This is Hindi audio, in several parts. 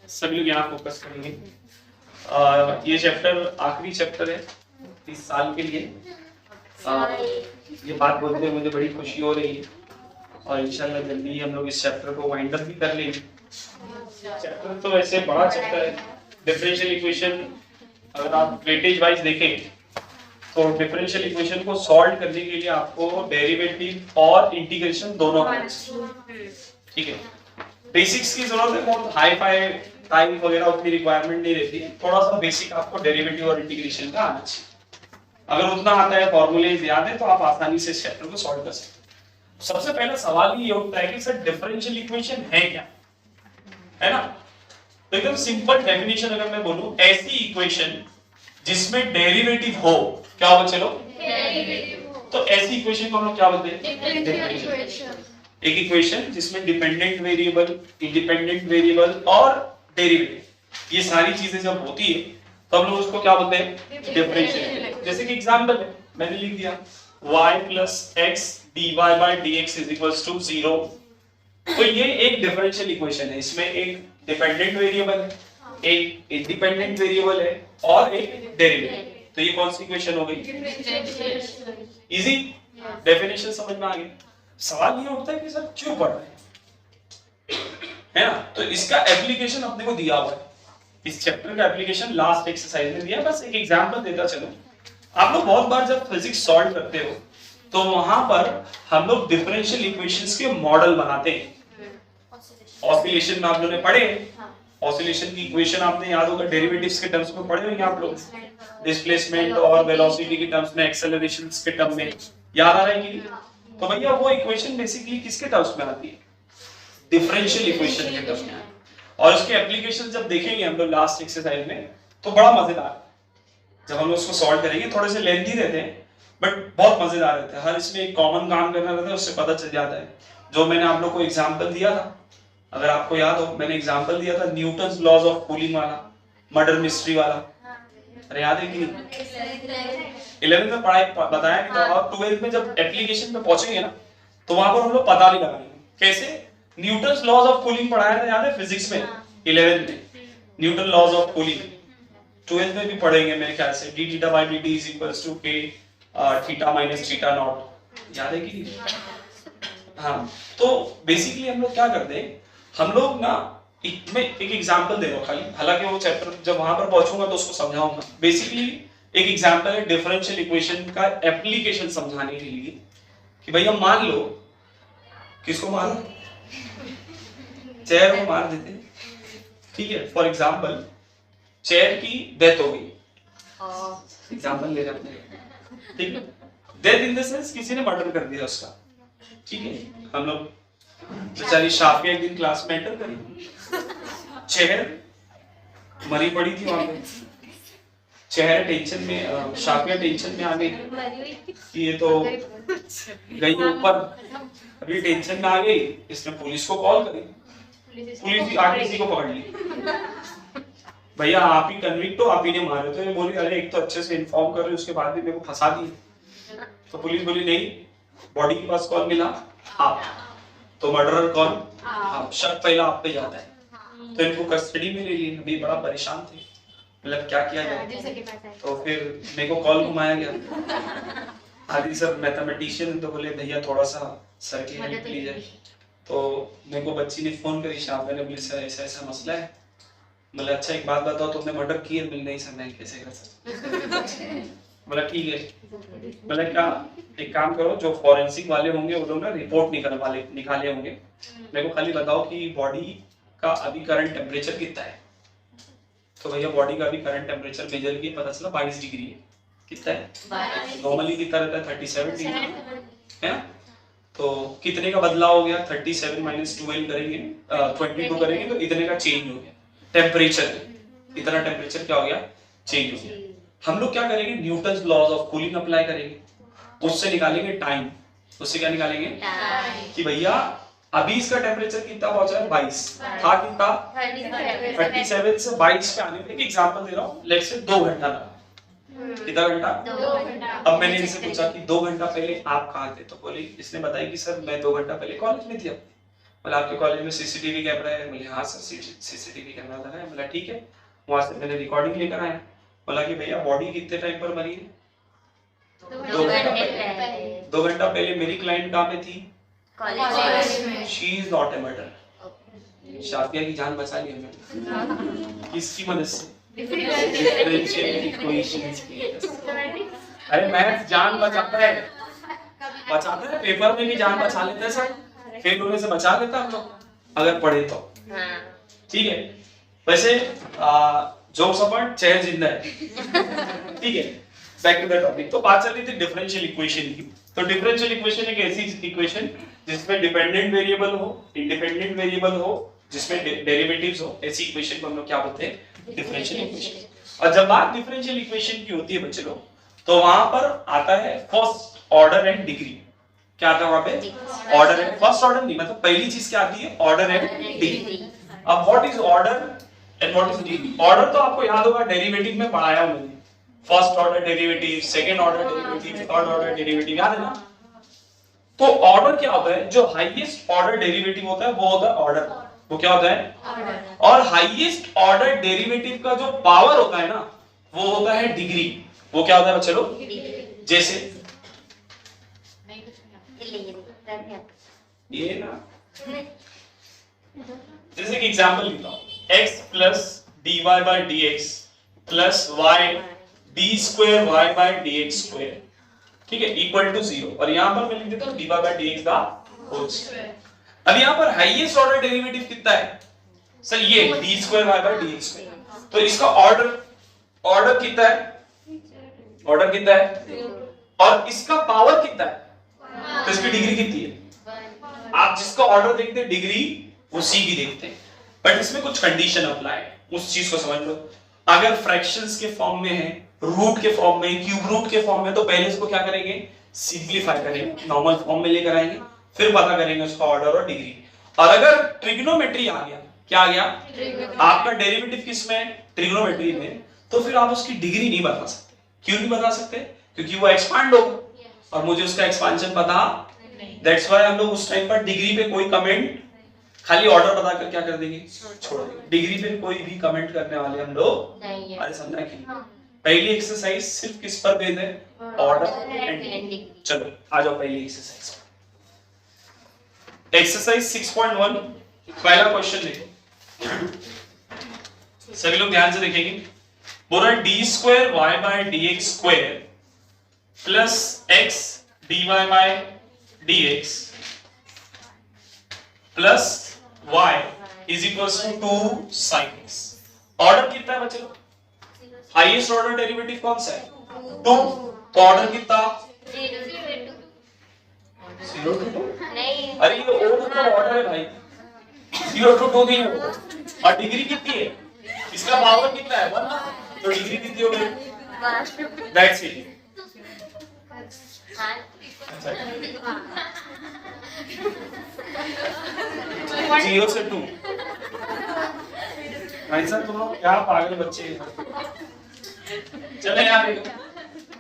सभी लोग यहाँ फोकस करेंगे। ये चैप्टर आखिरी चैप्टर है इस साल के लिए। ये बात बोलते हुए मुझे बड़ी खुशी हो रही है और इंशाल्लाह जल्दी ही हम लोग इस चैप्टर को वाइंड अप भी कर लेंगे। चैप्टर तो वैसे बड़ा चैप्टर है। डिफरेंशियल इक्वेशन अगर आप वेटेज वाइज देखें तो डिफरेंशियल इक्वेशन को सॉल्व करने के लिए आपको डेरिवेटिव और इंटीग्रेशन दोनों आना चाहिए। ठीक है, बेसिक्स की जरूरत है, बहुत हाई फाई टाइम वगैरह उतनी रिक्वायरमेंट नहीं रहती है। थोड़ा सा बेसिक आपको डेरिवेटिव और इंटीग्रेशन का आना चाहिए। अगर उतना आता है, फॉर्मूले याद है, तो आप आसानी से इस चैप्टर को सॉल्व कर सकते हैं। सबसे पहला सवाल ये उठता है कि सर डिफरेंशियल इक्वेशन है क्या, है ना? तो एकदम सिंपल डेफिनेशन अगर मैं बोलूं, ऐसी इक्वेशन जिसमें डेरिवेटिव हो, क्या हो चलो? डेरिवेटिव। तो ऐसी इक्वेशन को हम लोग क्या बोलते हैं? Differential equation. एक इक्वेशन जिसमें डिपेंडेंट वेरिएबल, इंडिपेंडेंट वेरिएबल और डेरिवेटिव, ये सारी चीजें जब होती है तो हम लोग उसको क्या बोलते हैं? डिफरेंशियल। जैसे कि एग्जांपल है, मैंने लिख दिया y plus x dy by dx is equals to 0। तो ये एक डिफरेंशियल इक्वेशन है। इसमें एक डिपेंडेंट वेरिएबल है, एक इंडिपेंडेंट वेरिएबल है और एक डेरिवेटिव। तो ये कौन सी इक्वेशन हो गई? इजी। डेफिनेशन समझ में आ गई। सवाल ये उठता है कि सर क्यों पढ़ रहे हैं, ना? तो इसका एप्लीकेशन अपने को दिया हुआ है। इस चैप्टर का एप्लीकेशन लास्ट एक्सरसाइज में दिया। बस एक एग्जांपल देता चलो। आप लोग बहुत बार जब फिजिक्स सॉल्व करते हो तो वहां पर हम लोग डिफरेंशियल इक्वेशंस के मॉडल बनाते हैं। ऑसिलेशन में आप लोगों ने पढ़े, ऑसिलेशन की इक्वेशन आपने याद होगा, डेरिवेटिव्स के टर्म्स में पढ़े होंगे आप लोग, डिस्प्लेसमेंट और वेलोसिटी के टर्म्स में, एक्सेलरेशंस के टर्म में, याद आ रहा है कि? तो भैया वो इक्वेशन बेसिकली किसके टर्म्स में आती है? डिफरेंशियल इक्वेशन के टर्म्स में। और उसके एप्लीकेशन जब देखेंगे हम लोग लास्ट एक्सरसाइज में तो बड़ा मजेदार, जब हम लोग उसको सॉल्व करेंगे, थोड़े से लेंथी रहते हैं बट बहुत मजेदार रहते हैं। हर इसमें एक कॉमन काम करना रहता है, उससे पता चल जाता है। जो मैंने आप लोग को एग्जांपल दिया था, अगर आपको याद हो, मैंने एग्जांपल दिया था न्यूटन्स लॉज ऑफ कूलिंग वाला, मर्डर मिस्ट्री वाला। अरे याद है कि नहीं? 11th में पढ़ाई बताया कि था, और 12th में जब एप्लीकेशन में पहुंचेंगे ना तो वहां पर हम लोग पता नहीं लगाएंगे कैसे। न्यूटन्स लॉज ऑफ कूलिंग पढ़ाया था, याद है फिजिक्स में 11th में, Newton laws of cooling. 12th में भी पढ़ेंगे मेरे ख्याल से, d theta by dt is equals to k theta minus theta naught, याद है कि? हाँ, तो बेसिकली हम लोग क्या करते हैं, हम लोग ना मैं एक एग्जांपल दे रहा हूं खाली, हालांकि वो चैप्टर जब वहां पर पहुंचूंगा तो उसको समझाऊंगा। बेसिकली एक एग्जांपल है डिफरेंशियल इक्वेशन का एप्लीकेशन समझाने के लिए कि भैया मान लो, किसको मारो? चेयर को मार देते, ठीक है? फॉर एग्जांपल चेयर की डेथ हो गई, एग्जांपल ले रहे हैं, ठीक है? डेथ इन द सेंस किसी ने मर्डर कर दिया उसका, ठीक है? हम लोग बेचारी शाफिया एक दिन क्लास में एंटर करी, चेहर मरी पड़ी थी वहां पे। चेहर टेंशन में, शाफिया टेंशन में आ गई कि ये तो गई ऊपर, अभी टेंशन में आ गई, इसने पुलिस को कॉल करी, पुलिस आके किसी को पकड़ ली। भैया आप ही कन्विक्ट हो, आप ही ने मारे। तो ये बोली अरे एक तो अच्छे से इन्फॉर्म कर रहे, उसके बाद भी मेरे को फंसा दिए। तो पुलिस बोली नहीं, बॉडी के पास कौन मिला? आप। तो मर्डरर कौन? आप। शक पहला आप पे जाता है। तो इनको कस्टडी में ले लिए। अभी बड़ा परेशान थे, मतलब क्या किया जाए। तो फिर मेरे को कॉल घुमाया गया, आदि सर मैथमेटिशियन, तो बोले भैया थोड़ा सा सर की हेल्प लीजिए। तो मेरे को बच्ची ने फोन करी, शाम मैंने बोली सर ऐसा ऐसा मसला है। बोले अच्छा एक बात बताओ, तुमने मर्डर किया? बोले नहीं सर, नहीं, कैसे कर सकते? बोला ठीक है। बोला क्या, एक काम करो, जो फॉरेंसिक वाले होंगे वो लोग ना रिपोर्ट निकाले होंगे, मेरे को खाली बताओ कि बॉडी का अभी करंट टेम्परेचर कितना है। तो भैया बॉडी का अभी करंट टेम्परेचर मेजर किया, पता चला 22 डिग्री है। कितना है? नॉर्मली कितना रहता है? 37 डिग्री है ना? तो कितने का बदलाव हो गया? 37 माइनस 12 करेंगे, 22 करेंगे तो इतने का चेंज हो गया टेम्परेचर में। इतना टेम्परेचर क्या हो गया? चेंज हो गया। हम लोग क्या करेंगे? Newton's laws of cooling apply करेंगे, उससे निकालेंगे टाइम। उससे क्या निकालेंगे? टाइम। कि भैया अभी इसका टेम्परेचर कितना पहुंचा है? 22 था, कितना? 37 से 22 पे आने में। एक एग्जांपल दे रहा हूं, लेट्स से 2 घंटा लगा। कितना घंटा? 2 घंटा। अब मैंने इनसे पूछा कि 2 घंटा पहले आप कहाँ थे? तो बोली, इसने बताया कि सर मैं 2 घंटा पहले कॉलेज में थी। बोला आपके कॉलेज में सीसीटीवी कैमरा है? बोले हाँ सर सीसीटीवी कैमरा लगा है। बोला ठीक है, वहां से मैंने रिकॉर्डिंग लेकर आया। बोला कि भैया बॉडी कितने टाइम पर मरी है? 2 घंटा पहले मेरी क्लाइंट कहाँ पे थी? कॉलेज में। She is not a murder. Shafia की जान बचा ली हमने। किसकी मदद से? डिफरेंशियल इक्वेशंस की। अरे मैथ्स जान बचाता है, पेपर में भी जान बचा लेते हैं सर, फेल होने से बचा लेता हम लोग अगर पढ़े तो। ठीक है, वैसे जोक्स अपार्ट, चेयर जिंदा है। ठीक है, बैक टू द टॉपिक। तो बात चल रही थी डिफरेंशियल इक्वेशन की। तो डिफरेंशियल इक्वेशन एक ऐसी इक्वेशन जिसमें डिपेंडेंट वेरिएबल हो, इंडिपेंडेंट वेरिएबल हो, जिसमें डेरिवेटिव्स हो, ऐसी इक्वेशन को हम लोग क्या बोलते हैं? Differential equation. और जब बात डिफरेंशियल इक्वेशन की होती है बच्चे लोग, तो वहां पर आता है फर्स्ट ऑर्डर एंड डिग्री। क्या आता है वहां पे? ऑर्डर एंड फर्स्ट ऑर्डर नहीं, मतलब पहली चीज क्या आती है? Order and degree. अब what is order and what is degree? Order तो आपको याद होगा, डेरिवेटिव में पढ़ाया हूं मैंने। First order derivative, second order derivative, third order derivative, याद है ना? तो ऑर्डर क्या होता है? जो हाईएस्ट ऑर्डर डेरिवेटिव होता है वो होता है ऑर्डर। वो क्या होता है? ऑर्डर। और हाईएस्ट ऑर्डर डेरिवेटिव का जो पावर होता है ना, वो होता है डिग्री। वो क्या होता है बच्चे लोग? जैसे ये ना, जैसे कि एग्जांपल लेता हूं, x plus dy by dx plus y d square y by dx square, ठीक है, इक्वल टू 0। और यहां पर मैं लिख देता हूं dy by dx the whole square. अब यहां पर हाईएस्ट ऑर्डर डेरिवेटिव कितना है सर? ये d square y by dx square. तो इसका ऑर्डर कितना है? ऑर्डर कितना है? और इसका पावर कितना है? तो इसकी डिग्री कितनी है? आप जिसका ऑर्डर देखते हैं डिग्री उसी की देखते हैं, बट इसमें कुछ कंडीशन अप्लाई है, उस चीज को समझ लो। अगर फ्रैक्शंस के फॉर्म में है, रूट के फॉर्म में, क्यूब रूट के फॉर्म में, तो पहले इसको क्या करेंगे? सिंपलीफाई करेंगे, नॉर्मल फॉर्म में लेकर आएंगे, फिर पता करेंगे उसका ऑर्डर और डिग्री। और अगर ट्रिग्नोमेट्री आ गया, क्या आ गया? आपका डेरिवेटिव किस में? ट्रिग्नोमेट्री में, तो फिर आप उसकी डिग्री नहीं बता सकते। क्यों नहीं बता सकते? क्योंकि वो एक्सपांड होगा और मुझे उसका एक्सपांशन पता। दैट्स व्हाई हम लोग उस टाइम पर डिग्री पे कोई कमेंट, खाली ऑर्डर बताकर क्या कर देंगे? छोड़ देंगे। डिग्री पे कोई भी कमेंट करने वाले हम लोग नहीं है। अरे समझा कि पहली एक्सरसाइज सिर्फ किस पर बेस्ड है? Order and degree. चलो आ जाओ पहली एक्सरसाइज। एक्सरसाइज 6.1 पहला क्वेश्चन देखो, सभी लोग ध्यान से देखेंगे। बोला d square y by d x square plus x d y by d x plus y is equals to 2 sin x। Order कितना है बच्चे लोग? हाईएस्ट ऑर्डर डेरिवेटिव कौन सा है? 2। तो ऑर्डर कितना? 0 to 2 नहीं, अरे ये ऑर्डर है भाई, 0 to 2 नहीं होगा। और डिग्री कितनी है? इसका पावर कितना है? 1। तो डिग्री कितनी हो गई? That's it. 0 से 2। भाई साहब तुम लोग क्या पागल बच्चे हैं। चलो यार देखो,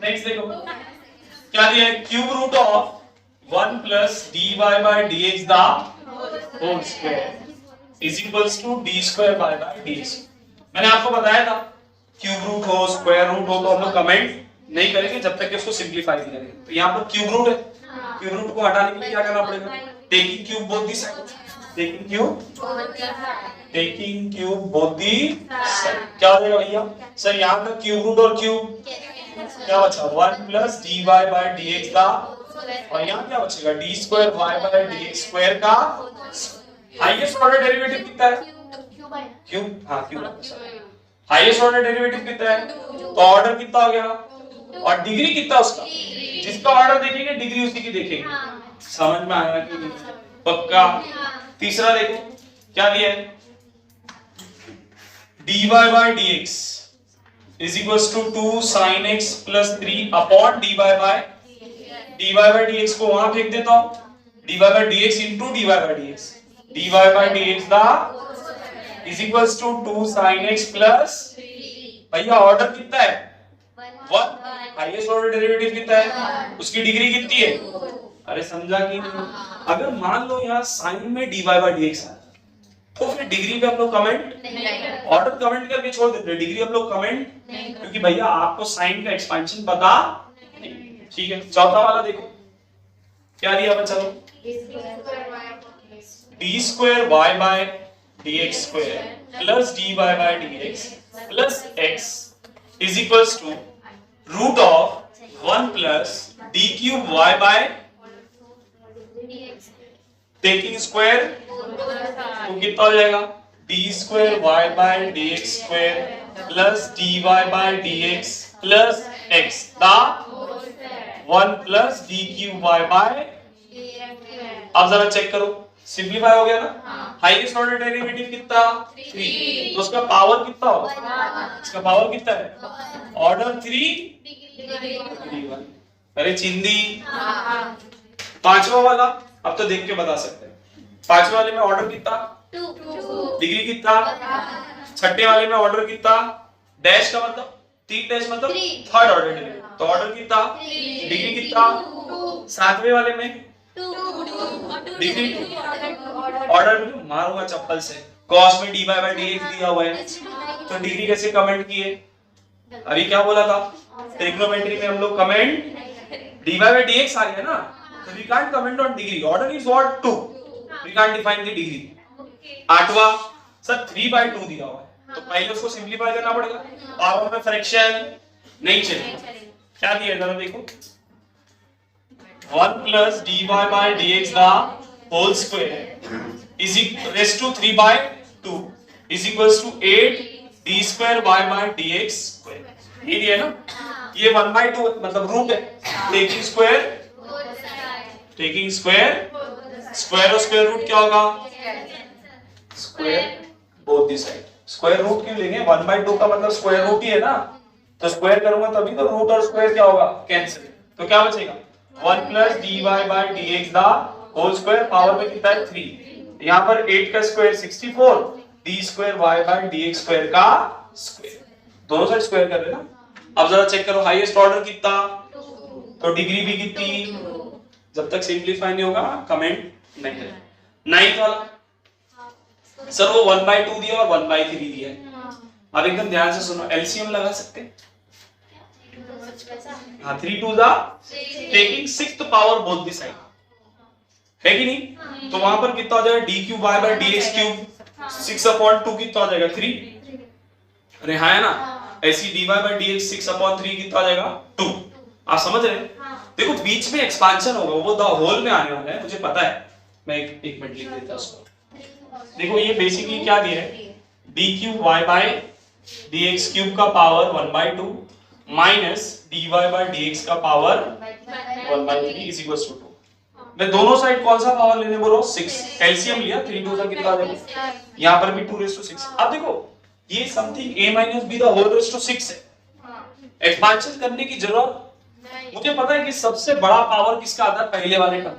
नेक्स्ट देखो क्या दिया है? Cube root of 1 plus dy by dx the whole square is equals to d square by dx। मैंने आपको बताया था क्यूब रूट हो, स्क्वायर रूट हो, तो हम लोग कमेंट नहीं करेंगे जब तक कि उसको सिंपलीफाई नहीं करेंगे। तो यहाँ पर क्यूब रूट है, क्यूब रूट को हटाने के लिए क्या करना पड़ेगा? Taking cube both the side, taking cube both the side. क्या हो जाएगा भैया? सर यहाँ का क्यूब रूट और क्यूब क्या बचा? 1 प्लस dy बाय dx का, और यहाँ क्या बचेगा? d square y by dx square का हाईएस्ट ऑर्डर डेरिवेटिव कितना है? क्यूब। हाँ क्यूब। हाईएस्ट ऑर्डर डेरिवेटिव कितना है? तो ऑर्डर कितना हो गया और डिग्री कितना उसका? जिसका ऑर्डर देखेंगे डिग्री उसी की देखेंगे। समझ में आया कि नहीं? पक्का। तीसरा देखो क्या दिया है? dy by dx is equals to 2 sin x plus 3 upon dy by dx को वहां फेंक देता हूं, dy by dx into dy by dx, dy by dx the is equals to 2 sin x plus, भैया ऑर्डर कितना है? 1। हाईएस्ट ऑर्डर डेरिवेटिव कितना है? उसकी डिग्री कितनी है? अरे समझा कि नहीं? अगर मान लो यहाँ साइन में dy by dx आया तो फिर डिग्री पे हम लोग कमेंट ऑर्डर कमेंट करके छोड़ देते हैं, डिग्री हम लोग कमेंट क्योंकि भैया आपको साइन का एक्सपेंशन पता नहीं। ठीक है, चौथा वाला देखो क्या दिया बच्चा लोग, d square y by dx square plus dy by dx plus x is equals to root of 1 plus d cube y by taking square तो कितना हो जाएगा d square y by dx square plus dy by dx plus x दा 1 plus d cube y by। अब जरा चेक करो, सिंपलीफाई हो गया ना। हाईएस्ट ऑर्डर डेरिवेटिव कितना 3, तो उसका पावर कितना होगा, इसका पावर कितना है ऑर्डर 3। अरे चिंदी पांचवा वाला अब तो देख के बता सकते हैं, पांचवे वाले में ऑर्डर कितना 2, डिग्री कितना, छठे वाले में ऑर्डर कितना, डैश का मतलब 3 डैश मतलब थर्ड ऑर्डर डेरिवेटिव, तो ऑर्डर कितना डिग्री कितना, सातवें वाले में डिग्री ऑर्डर मारूंगा चप्पल से, कॉस में dy by dx दिया हुआ है तो डिग्री कैसे कमेंट किए, अभी क्या बोला था ट्रिग्नोमेट्री में हम लोग कमेंट dy by dx आ गया ना, so we can't comment on degree, order is what 2, we can't define the degree। आठवां सर 3 by 2 दिया हुआ है तो पहले उसको सिंपलीफाई करना पड़ेगा, पावर में फ्रैक्शन नहीं चलेगा, क्या दिया जरा देखो 1 plus dy by dx the whole square is raised to 3 by 2 is equals to 8 d square y by dx square, ये दिया ना, ये 1 by 2 मतलब रूट है, टेकिंग स्क्वायर स्क्वायर और स्क्वायर रूट क्या होगा square both the side, square root क्यों लेंगे 1 by 2 का मतलब स्क्वायर रूट ही है ना, तो स्क्वायर करूंगा तभी तो रूट और स्क्वायर क्या होगा कैंसिल, तो क्या बचेगा 1 plus dy by dx the whole square, power में कितना है 3, यहाँ पर 8 का square 64, d square y by dx square का स्क्वायर, दोनों साइड स्क्वायर कर रहे ना। अब जरा चेक करो हाईएस्ट ऑर्डर कितना, तो डिग्री भी कितनी, जब तक सिंपलीफाई नहीं होगा कमेंट नहीं करें। नाइन्थ वाला सर वो 1 by 2 दिया और 1 by 3 दिया है, अब एकदम ध्यान से सुनो, एलसीएम लगा सकते हैं, हाँ 3 2 जा taking 6th power both the side है कि नहीं, तो वहां पर कितना हो जाएगा d cube y by dx cube 6/2 कितना हो जाएगा 3, अरे हाँ है ना, ऐसी dy by dx 6/3 कितना हो जाएगा 2, आप समझ रहे हैं। देखो बीच में एक्सपांशन होगा वो द होल में आने वाला है, मुझे पता है, मैं एक मिनट लिख देता हूं उसको। देखो ये बेसिकली क्या दिया है d cube y by dx cube का power 1/2 minus dy by dx का पावर 1/3 इज इक्वल्स टू 2। मैं दोनों साइड कौन सा पावर लेने बोल रहा हूं 6, एलसीएम लिया 3 2 का कितना आ जाएगा, यहां पर भी 2�6। अब देखो ये something a minus b the whole raised to 6 है, एक्सपेंशन करने की जरूरत, मुझे पता है कि सबसे बड़ा पावर किसका आता है पहले वाले टर्म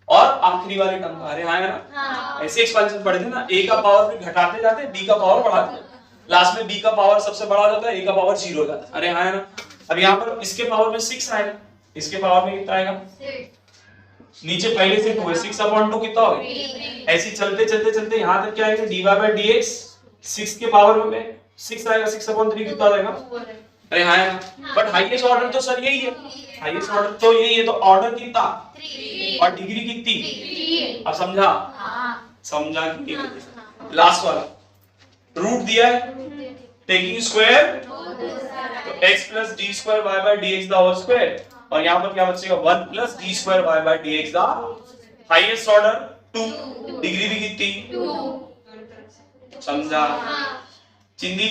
और आखिरी वाले टर्म का, अरे हाँ है ना, ऐसे एक्सपेंशन पढ़े थे ना, a का पावर फिर घटाते जाते b का पावर बढ़ाते, लास्ट में b का पावर सबसे बड़ा हो जाता है, a का पावर 0 हो जाता है, अरे हाँ है ना। अब यहाँ पर इसके पावर में 6 आएगा, इसके पावर में कितना आएगा 6, नीचे पहले से 2 है 6/2 कितना होगा, ऐसे चलते चलते चलते यहाँ तक क्या आएगा dy by dx 6 के पावर में 6 आएगा, 6/3 कितना आ जाएगा, अरे हाँ है ना। बट हाईएस्ट ऑर्डर तो सर यही है, हाईएस्ट ऑर्डर तो यही है, तो ऑर्डर कितना 3 और डिग्री कितनी, अब समझा कि लास्ट वाला रूट दिया है टेकिंग स्क्वायर तो x plus d square y by dx the whole square, और यहाँ पर क्या बचेगा 1 plus d square y by dx the highest order 2, degree भी कितनी 2, समझा चिंदी,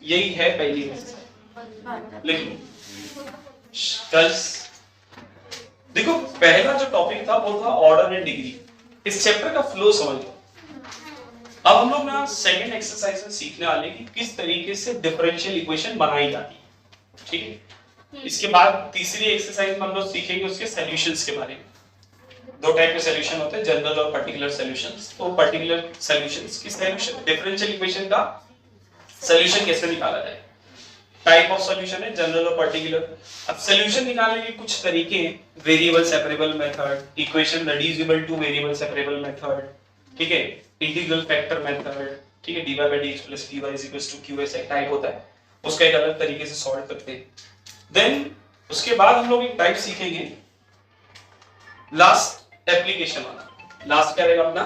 यही है पहली लिखो। देखो पहला जो टॉपिक था वो था ऑर्डर एंड डिग्री, इस चैप्टर का फ्लो समझ लो। अब हम लोग ना सेकंड एक्सरसाइज में सीखने वाले कि किस तरीके से डिफरेंशियल इक्वेशन बनाई जाती है, ठीक है। इसके बाद तीसरी एक्सरसाइज में हम लोग सीखेंगे उसके सॉल्यूशंस के बारे में। दो टाइप के सॉल्यूशन होते हैं, जनरल और पर्टिकुलर सॉल्यूशंस। तो पर्टिकुलर सॉल्यूशंस की सॉल्यूशन डिफरेंशियल इक्वेशन का सॉल्यूशन कैसे निकाला जाए, टाइप ऑफ सॉल्यूशन है, जनरल और पर्टिकुलर। अब सॉल्यूशन निकालने के कुछ तरीके हैं, variable separable method, equation reducible two variable separable method, ठीक है, इंटीग्रल फैक्टर मेथड, ठीक है, dy by dx plus dy is equals to qs एक टाइप होता है, उसका एक अलग तरीके से सॉल्व करते हैं। देन उसके बाद हम लोग एक टाइप सीखेंगे लास्ट एप्लीकेशन वाला। लास्ट क्या रहेगा अपना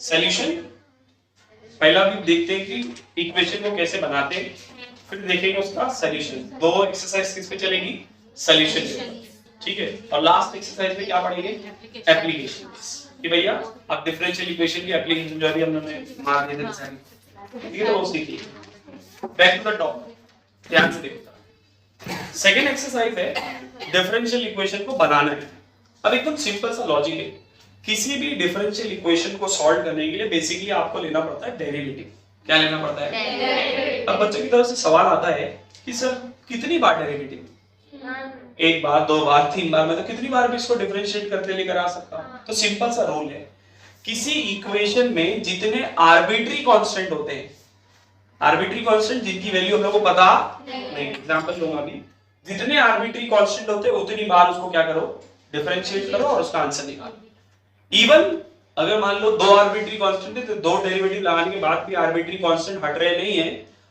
सॉल्यूशन। पहला भी देखते हैं कि इक्वेशन को कैसे बनाते हैं, फिर देखेंगे उसका सॉल्यूशन। दो एक्सरसाइज किस पे चलेगी, सॉल्यूशन पे, ठीक है। और लास्ट एक्सरसाइज में क्या पढ़ेंगे, एप्लीकेशन, कि भैया अब डिफरेंशियल इक्वेशन की एप्लीकेशन जो अभी हमने मार दिए थे सारी, ठीक है, तो वो सीखिए। बैक टू द टॉपिक, ध्यान से देखो। सेकंड एक्सरसाइज है डिफरेंशियल इक्वेशन को बनाना है। अब एकदम सिंपल सा लॉजिक है, किसी भी डिफरेंशियल इक्वेशन को सॉल्व करने के लिए बेसिकली आपको लेना पड़ता है डेरिवेटिव। क्या लेना पड़ता है? अब बच्चों की तरफ से सवाल आता है कि सर कितनी बार डेरिवेटिव, एक बार, दो बार, तीन बार, मैं तो कितनी बार भी इसको डिफरेंशिएट करते लेकर आ सकता हूं। तो सिंपल सा रूल है, किसी इक्वेशन में जितने आर्बिट्री कांस्टेंट होते हैं, आर्बिट्री कांस्टेंट जिनकी वैल्यू हम लोग को पता नहीं, एग्जांपल लूंगा अभी, जितने आर्बिट्री कांस्टेंट होते हैं उतनी बार उसको क्या करो, डिफरेंशिएट करो और उसका आंसर निकालो। इवन अगर मान लो दो आर्बिट्री कांस्टेंट है तो दो डेरिवेटिव लगाने के बाद भी आर्बिट्री कांस्टेंट हट रहे नहीं है,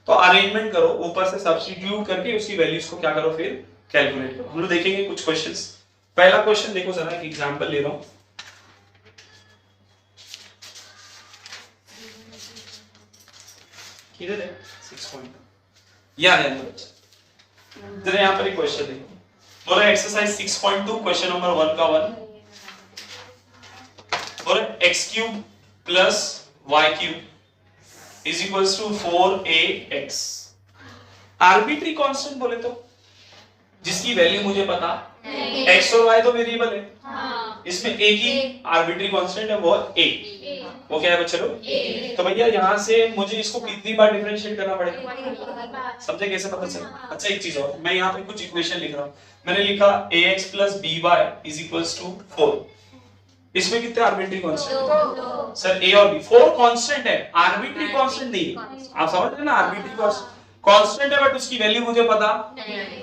तो अरेंजमेंट करो, ऊपर से सब्स्टिट्यूट करके उसकी वैल्यूज को क्या करो, फिर कैलकुलेट करो। हम लोग देखेंगे कुछ क्वेश्चंस। पहला क्वेश्चन देखो जरा, एक एग्जांपल ले रहा हूं। किधर है 6 पॉइंट, याद है जरा यहां पर एक क्वेश्चन देखो, बोला एक्सरसाइज 6.2 क्वेश्चन नंबर 1 का 1, और x cube plus y cube is equals to 4ax। Arbitrary constant बोले तो जिसकी वैल्यू मुझे पता, x और y तो वेरिएबल है, इसमें एक ही आर्बिट्री कांस्टेंट है, वो a, वो क्या है बच्चों लोग? तो भैया यहाँ से मुझे इसको कितनी बार डिफरेंशिएट करना पड़ेगा, समझे कैसे पता चला? अच्छा एक चीज और, मैं यहाँ पे कुछ इक्वेशन लिख रहा हूँ, मैंने लिखा ax plus by is equals to 4, इसमें कितने आर्बिट्री कांस्टेंट? सर a और b, 4 कांस्टेंट है, आर्बिट्री कांस्टेंट नहीं। आप समझ रहे हैं ना, आर्बिट्री कांस्टेंट है बट उसकी वैल्यू मुझे पता।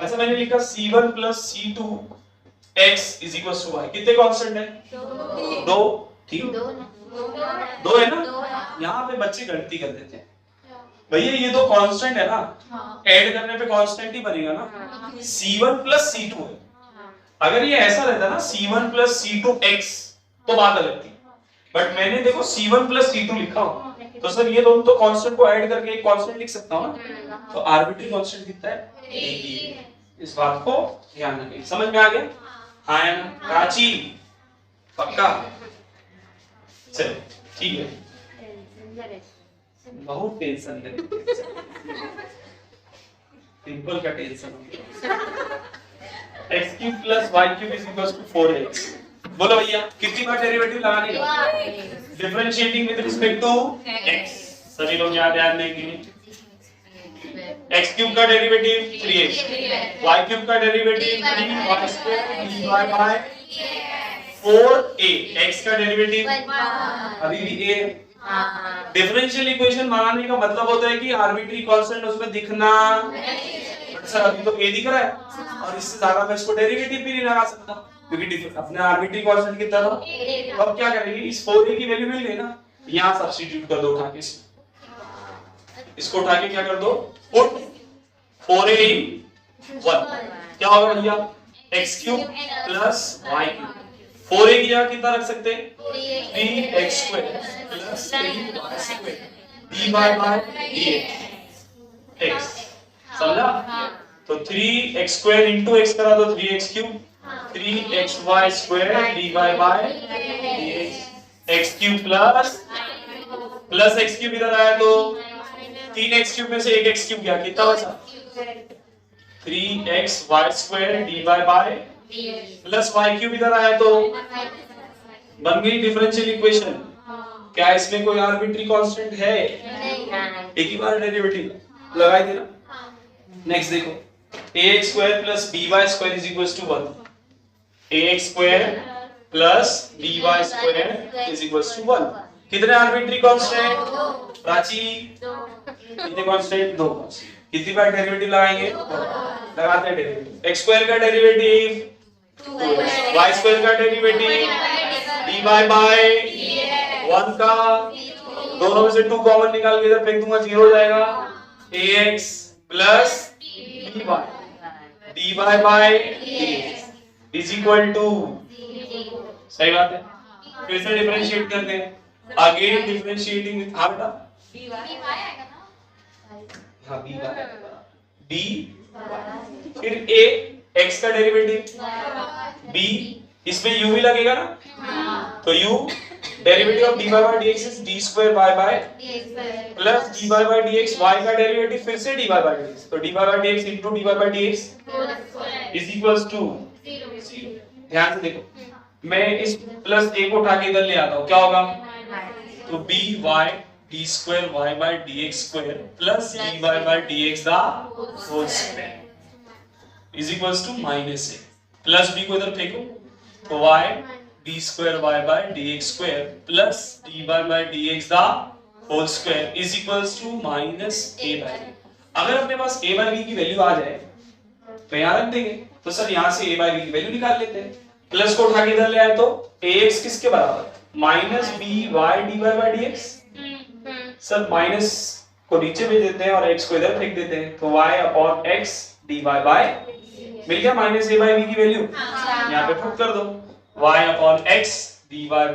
अच्छा मैंने लिखा c1 plus c2 x is equals to y, कितने कांस्टेंट है? दो, ठीक, दो है ना। यहाँ पे बच्चे गलती कर देते हैं, भैया ये दो कांस्टेंट है ना, ऐड करने पे कांस्टेंट ही बनेगा ना, c1 plus c2 है। अगर ये ऐसा रहता ना c1 plus c2 x तो बात अलग थी, बट मैंने देखो c1 plus c2 लिखा हो, तो सर ये दोनों तो कांस्टेंट को ऐड करके एक कांस्टेंट लिख सकता हूं ना, तो आर्बिट्री कांस्टेंट कितना है? एक ही है। इस बात को ध्यान रखिए, समझ में आ गया? हाँ है ना प्राची, पक्का? चलो ठीक है, बहुत टेंशन है, सिंपल का टेंशन हो। x cube plus y cube is equals to 4x, बोलो भैया कितनी बार डेरिवेटिव लगाने का? Differentiating with respect to x, सभी लोग यहाँ ध्यान देंगे। x क्यूब का डेरिवेटिव 3x, y क्यूब का derivative 3y square dy by 4a, x का डेरिवेटिव अभी भी a। डिफरेंशियल इक्वेशन बनाने का मतलब होता है कि आर्बिट्री कांस्टेंट उसमें दिखना, बट सर अभी तो a दिख रहा है और इससे ज्यादा मैं इसको डेरिवेटिव भी नहीं लगा सकता क्योंकि अपने आर्बिट्री कांस्टेंट कितना था। तो अब क्या करेंगे, इस 4a की वैल्यू मिल गई ना, यहां सब्स्टिट्यूट कर दो उठा के, इसको उठा के क्या कर दो, पुट 4a in 1, क्या होगा भैया, x cube plus y cube. 4a की जगह कितना रख सकते हैं, 3x square plus 3y square dy by dx, समझा? तो 3x स्क्वायर इनटू x करा दो 3x cube, 3xy square dy by dx, x cube plus x cube इधर आया तो 3x क्यूब में से एक x क्यूब गया, कितना बचा, 3xy square dy by plus y cube इधर आया तो बन गई डिफरेंशियल इक्वेशन। क्या इसमें कोई आर्बिट्री कांस्टेंट है? एक ही बार डेरिवेटिव लगाई देना। नेक्स्ट देखो, ax square plus by square is equals to 1, ax square plus by square is equals to 1, कितने आर्बिट्री कांस्टेंट प्राची? कितने कांस्टेंट? 2 कांस्टेंट। कितनी बार डेरिवेटिव लगाएंगे? लगाते हैं डेरिवेटिव। x स्क्वायर का डेरिवेटिव 2x, y स्क्वायर का डेरिवेटिव dy बाय 1 का, दोनों में से 2 कॉमन निकाल के इधर फेंक दूंगा, 0 हो जाएगा। ax plus dy by dx is equal to, सही बात है। फिर से डिफरेंशिएट करते हैं, अगेन डिफरेंशिएटिंग विद बेटा हाँ b बाय d, फिर a x का डेरिवेटिव b, इसमें u भी लगेगा ना, तो u derivative of dy by dx is d square y by plus dy by dx, y का डेरिवेटिव फिर से dy बाय dx, तो dy by dx into dy by dx is equals to 0। ध्यान से देखो, मैं इस प्लस a को उठा के इधर ले आता हूं, क्या होगा? तो b y d square y by dx square plus dy by dx the whole square is equals to minus a, प्लस b को इधर फेंको, तो y d square y by dx square plus dy by dx the whole square is equals to minus a by b। अगर अपने पास a बाय b की वैल्यू आ जाए तो यहां रख देंगे, तो सर यहां से a बाय b की वैल्यू निकाल लेते हैं। प्लस को उठा के इधर ले आए तो ax किसके बराबर? Minus by dy by dx। Sir minus को नीचे भेज देते हैं और x को इधर फेंक देते हैं, तो y upon x dy by मिल गया माइनस a बाय b की वैल्यू, यहाँ पे पुट कर दो y upon x dy by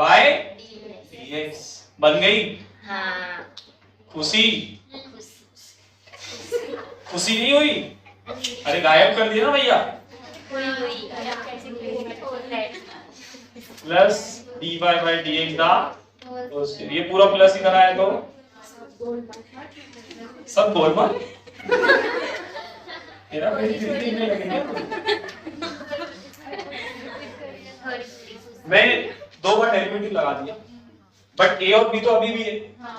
dx बन गई। खुशी खुशी नहीं हुई? अरे गायब कर दिया ना भैया। प्लस dy बाय dx दा, ये पूरा प्लस इधर आया तो सब बोल मत, तेरा नहीं लगेगा। मैं 2 बार डेरिवेटिव लगा दिया, बट a और b तो अभी भी है,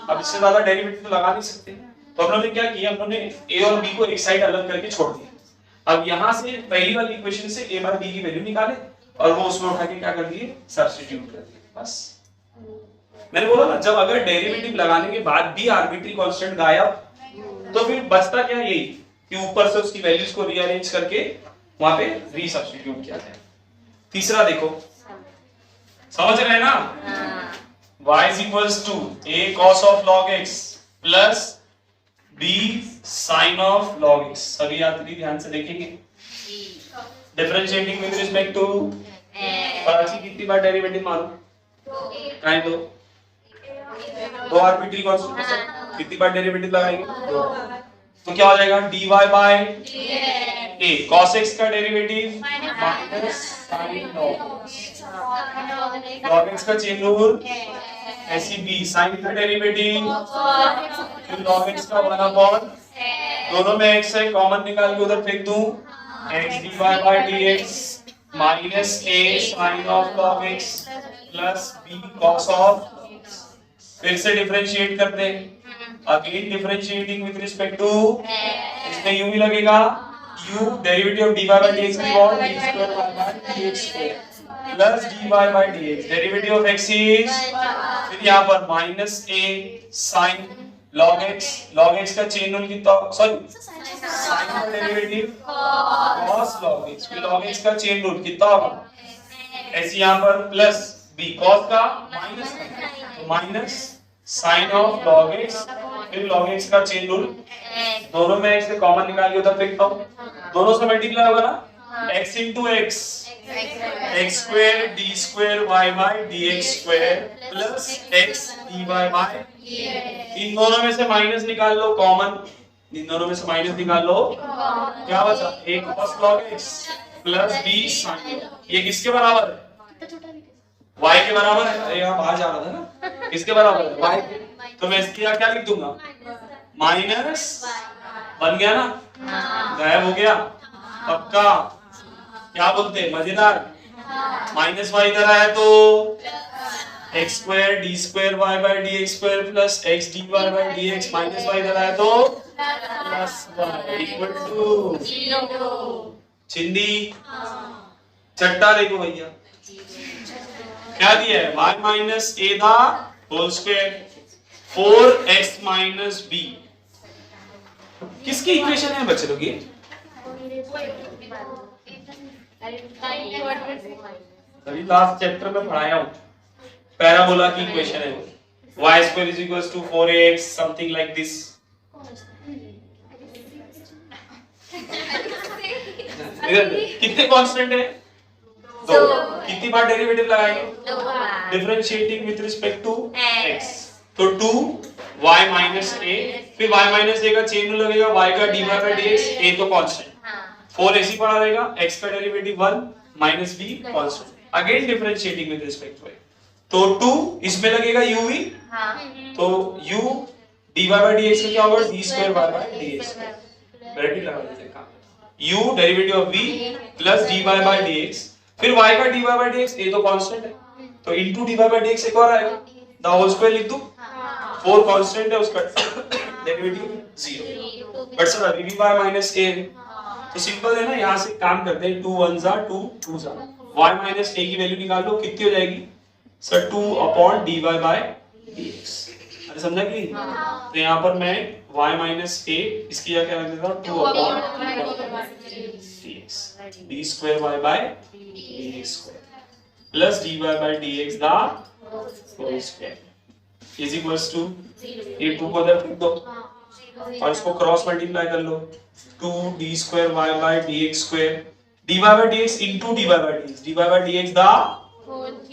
अब इससे ज्यादा डेरिवेटिव तो लगा नहीं सकते, तो हम लोगों ने क्या किया, हम लोगों ने a और b को एक साइड अलग करके छोड़ दिया। अब यहां से पहली वाली इक्वेशन से a बाय b की वैल्यू निकाले और वो उसमें उठा के क्या कर दिए, सब्स्टिट्यूट कर दिए, बस। मैंने बोला ना, जब अगर डेरिवेटिव लगाने के बाद भी आर्बिट्री कांस्टेंट गायब, तो फिर बचता क्या, यही कि ऊपर से उसकी वैल्यूज को रीअरेंज करके वहां पे रीसब्स्टिट्यूट किया जाए। तीसरा देखो, समझ रहे हैं ना? y is equals to a cos of log x plus b sin of log x। सभी यात्री ध्यान से देखेंगे। डिफरेंशिएटिंग विद रिस्पेक्ट टू कितनी बार डेरिवेटिव मारो? काहे दो आर्बिट्री कांस्टेंट, कितनी बार डेरिवेटिव लगाएंगे? 2। तो क्या हो जाएगा? dy by a cos x का derivative minus sin log x का चेन रूल, ऐसी b sin का डेरिवेटिव फिर log x का 1 अपॉन, दोनों में x है, कॉमन निकाल के उधर फेंक दूं, x dy by dx minus a sin of log x plus b cos of, फिर से डिफरेंशिएट करते हैं, again differentiating with respect to, इसमें u भी लगेगा, u derivative of dy by dx की और d square by dx square plus dy by dx, derivative of x is, फिर यहाँ पर minus a sin log x का चेन रूल कितना, सॉरी sin का डेरिवेटिव cos log x, फिर log x का चेन रूल कितना होगा, ऐसे यहाँ पर प्लस b cos का माइनस, तो minus sin of log x, फिर log x का चेन रूल, दोनों में x से कॉमन निकाल के उधर फेंकता हूँ, दोनों से मल्टीप्लाई होगा ना, x into x x square d square y by dx square plus x dy by, इन दोनों में से माइनस निकाल लो कॉमन, इन दोनों में से माइनस निकाल लो, क्या बचा, a cos log x plus b sin, ये किसके बराबर है? y के बराबर है। अरे यहाँ बाहर जा रहा था ना, किसके बराबर है? y, तो मैं इसकी क्या लिख दूंगा, माइनस, बन गया ना, गायब हो गया, पक्का, क्या बोलते हैं, मजेदार। माइनस y इधर आया तो x square d square y by dx square plus x dy by dx, minus y इधर आया तो प्लस y इक्वल टू 0। चिंदी चट्टा देखो भैया, क्या दिया है, y minus a the whole square 4x minus b किसकी इक्वेशन है बच्चे लोग ये? अभी लास्ट चैप्टर में पढ़ाया हूँ, पैराबोला की इक्वेशन है, y square is equals to 4ax something like this. कितने कांस्टेंट है? दो। कितनी बार डेरिवेटिव लगाएंगे? Differentiating with respect to x, तो 2y माइनस a, फिर y माइनस a का चेन लगेगा, y का dy by dx, a तो कांस्टेंट, 4 ऐसी पड़ा रहेगा, x का derivative 1 minus b constant, again differentiating with respect to x, तो 2 इसमें लगेगा u v, तो u dy by dx का क्या होगा? d square y by dx, bracket लगा देते हैं, u derivative of v plus dy by dx, फिर y का dy by dx, a तो कांस्टेंट है, तो इनटू dy by dx एक और आएगा, द होल स्क्वायर लिख दूं, 4 कांस्टेंट है उसका डेरिवेटिव 0, बट सर अभी भी y माइनस a है, तो सिंपल है ना, यहां से काम करते हैं, 2 1 जा 2 2 जा, y माइनस a की वैल्यू निकाल लो, कितनी हो जाएगी sir? 2 upon dy by dx, अरे समझा कि? तो यहाँ पर मैं y माइनस a इसकी जगह क्या रख देता हूँ? 2 upon dx, d square y by dx square plus dy by dx the whole square is equals to, ये 2 को उधर फेंक दो और इसको क्रॉस मल्टीप्लाई कर लो, 2 d square y by dx square, dy by dx into dy by dx, dy by dx the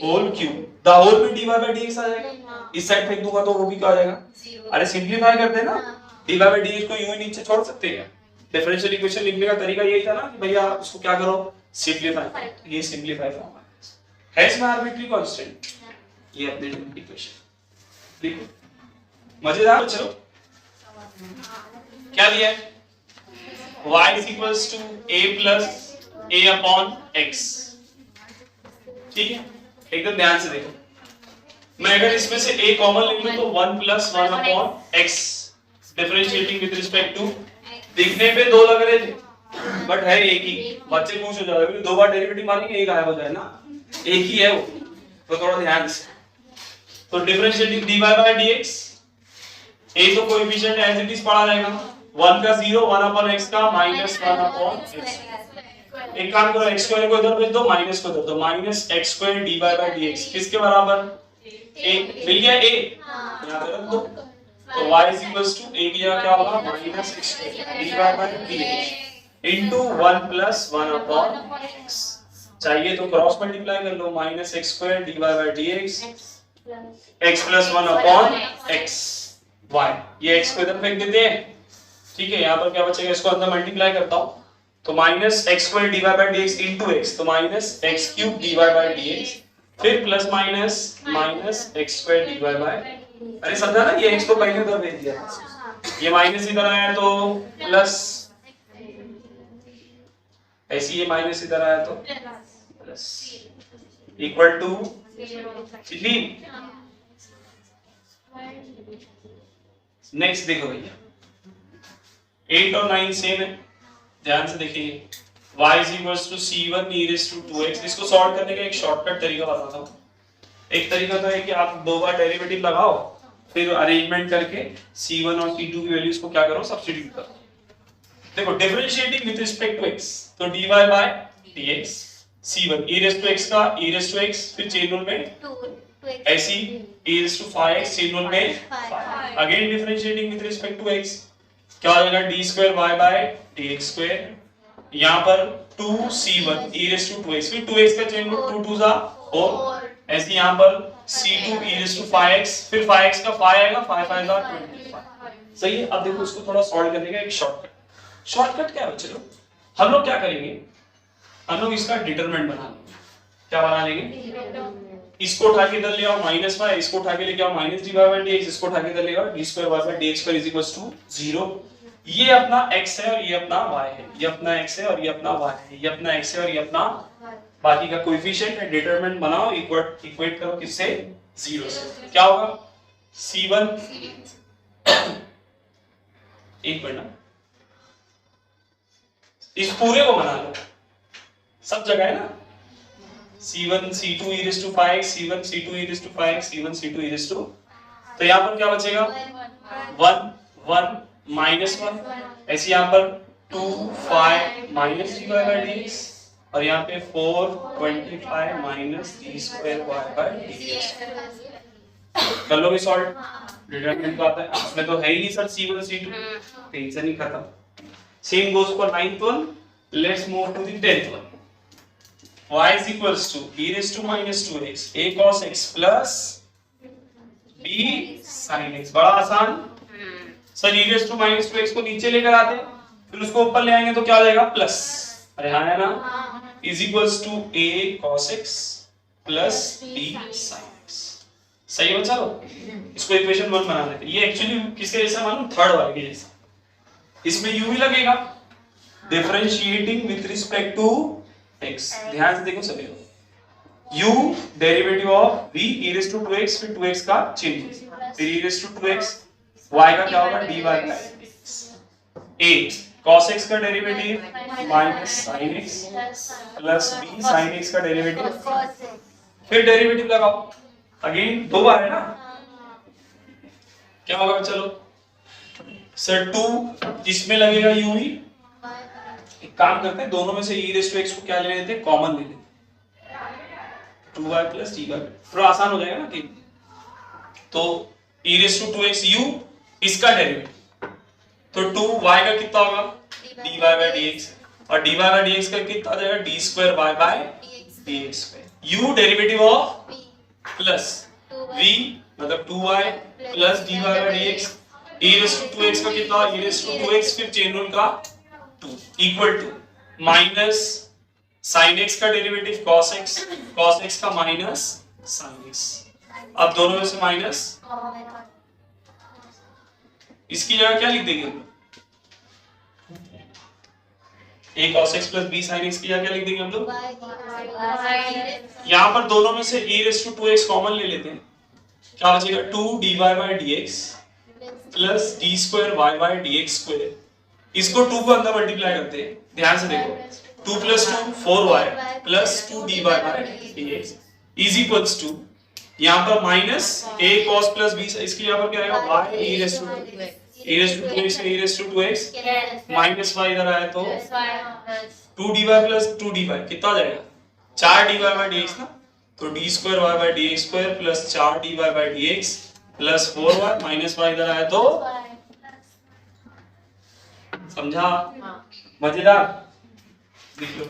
whole cube, the whole में dy by dx आ जाएगा, इस साइड फेंक दूंगा तो वो भी क्या आ जाएगा? अरे सिंपलीफाई करते हैं ना, dy by dx को यूं ही नीचे छोड़ सकते हैं, डिफरेंशियल इक्वेशन लिखने का तरीका यही था ना कि भैया उसको क्या करो? सिंपलीफाई, ये सिंपलीफाई फॉर्म है इसमें आर्बिट्री कांस्टेंट, ये अपनी इक्वेशन ठीक है, मजेदार। चलो क्या दिया है? y is equals to a plus a upon x, ठीक है, एकदम ध्यान से देखो, मैं अगर इसमें से a कॉमन ले लूं तो 1 plus 1 upon x, differentiating with respect to, दिखने पे दो लग रहे थे बट है एक ही, बच्चे पूछ हो जाएगा कि 2 बार डेरिवेटिव मारेंगे एक गायब हो जाए ना, एक ही है वो, तो थोड़ा ध्यान से, तो differentiating dy by dx, a तो कोएफिशिएंट एज इट इज पड़ा रहेगा, 1 का 0, 1 upon x का माइनस 1 upon x, एक काम करो x स्क्वायर को इधर भेज दो, माइनस को इधर दो, minus x square dy by dx किसके बराबर? a, मिल गया a, यहां पे रख दो, तो y is equals to a की जगह क्या होगा? Minus x square dy by dx into 1 plus 1 upon x, चाहिए तो क्रॉस मल्टीप्लाई कर लो, minus x square dy by dx x plus 1 upon x y, ये x को इधर फेंक देते हैं, ठीक है, यहाँ पर क्या बचेगा? इसको अंदर मल्टीप्लाई करता हूँ, तो minus x square dy by dx into x, तो minus x cube dy by dx, फिर plus minus minus x square dy by, अरे समझा ना, ये x को पहले उधर भेज दिया, ये माइनस इधर आया तो प्लस, ऐसे ये माइनस इधर आया तो प्लस, इक्वल टू नेक्स्ट देखो भैया, 8 और 9 सेम है, ध्यान से देखिए, y is equals to c1 e raised to 2x, इसको सॉल्व करने का एक शॉर्टकट तरीका बताता हूँ। एक तरीका तो है कि आप 2 बार डेरिवेटिव लगाओ, फिर अरेंजमेंट करके c1 और c2 की वैल्यूज को क्या करो? सब्स्टिट्यूट करो। देखो differentiating with respect to x, तो dy by dx, c1 e raised to x का e raised to x, फिर चेन रूल में ऐसी e raised to 5x, chain rule में 5, again differentiating with respect to x, क्या हो जाएगा? d square y by dx square, यहाँ पर 2c1 e raised to 2x, फिर 2x का चेन रूल 2 2 जा 4, ऐसे यहाँ पर c2 e raised to 5x, फिर 5x का 5 आएगा, 5 5 जा 25, सही है। अब देखो इसको थोड़ा सॉल्व करने का एक शॉर्टकट क्या है बच्चे लोग? हम लोग क्या करेंगे? हम लोग इसका डिटरमिनेंट बना लेंगे। क्या बना लेंगे? इसको उठा के इधर ले आओ माइनस y, इसको उठा के लेके आओ माइनस dy by dx, इसको उठा के इधर ले आओ d square y by dx square is equals to 0। ये अपना x है और ये अपना y है, ये अपना x है और ये अपना y है, ये अपना x है और ये अपना बाकी का कोएफिशिएंट है। डिटरमिनेंट बनाओ, इक्वेट करो किससे? 0 से। क्या होगा? c1 एक मिनट, इस पूरे को बना लो, सब जगह है ना, c1 c2 e raised to 5x, c1 c2 e raised to 5x, c1 c2 e raised to, तो यहाँ पर क्या बचेगा? 1 1 -1, ऐसे यहाँ पर 2 5 माइनस dy बाई dx और यहाँ पे 4 25 minus d square y by dx। कर लोगे सॉल्व, डिटरमिनेंट तो आता है, इसमें तो है ही नहीं सर c1 c2, टेंशन ही खत्म। Same goes for 9th one, let's move to the 10th वन। y is equals to e raised to minus 2x a cos x plus b sin x। बड़ा आसान sir, e raised to minus 2x को नीचे लेकर आते फिर उसको ऊपर ले आएंगे तो क्या हो जाएगा प्लस, अरे हाँ है ना, is equals to a cos x plus b sin x। सही है चलो, इसको इक्वेशन 1 बना देते। ये एक्चुअली किसके जैसा मालूम, थर्ड वाले के जैसा। इसमें u भी लगेगा, differentiating with respect to x। ध्यान से देखो सभी, u derivative of v e raised to 2x, फिर 2x का चेंज, फिर e raised to 2x, y का क्या होगा dy by dx, a cos x का derivative minus sin x plus b sin x का डेरिवेटिव, फिर डेरिवेटिव लगाओ, अगेन दो बार है ना, क्या होगा चलो सर 2 इसमें लगेगा u ही, एक काम करते हैं दोनों में से e raised to x को क्या ले लेते हैं, कॉमन ले लेते हैं, 2y प्लस dy, थोड़ा आसान हो जाएगा ना कि, तो e raised to 2x u इसका डेरिवेटिव, तो 2y का कितना होगा dy बाई dx और dy बाई dx का कितना आ जाएगा d square y by dx पे, u derivative of plus v मतलब 2y plus dy by dx, e raised to 2x का कितना, e raised to 2x फिर चेन रूल का 2 equal to minus sin x का डेरिवेटिव cos x का माइनस sin x। अब दोनों में से माइनस, इसकी जगह क्या लिख देंगे, a cos x plus b sin x की जगह क्या लिख देंगे हम लोग, यहाँ पर दोनों में से e raised to 2x common ले लेते हैं, क्या बचेगा 2 dy by dx plus d square y by dx square, इसको 2 को अंदर मल्टीप्लाई करते हैं, ध्यान से देखो 2 plus 2 4y plus 2 dy by dx is equals to, यहाँ पर minus a cos plus b, इसकी यहाँ पर क्या आएगा y e raised to 2x e raised to 2x minus y इधर आया तो 2 dy प्लस 2 dy कितना आ जाएगा 4 dy बाई dx ना, तो d square y by dx square plus 4 dy by dx plus 4y minus y इधर आया तो, समझा, मजेदार, लिख लो।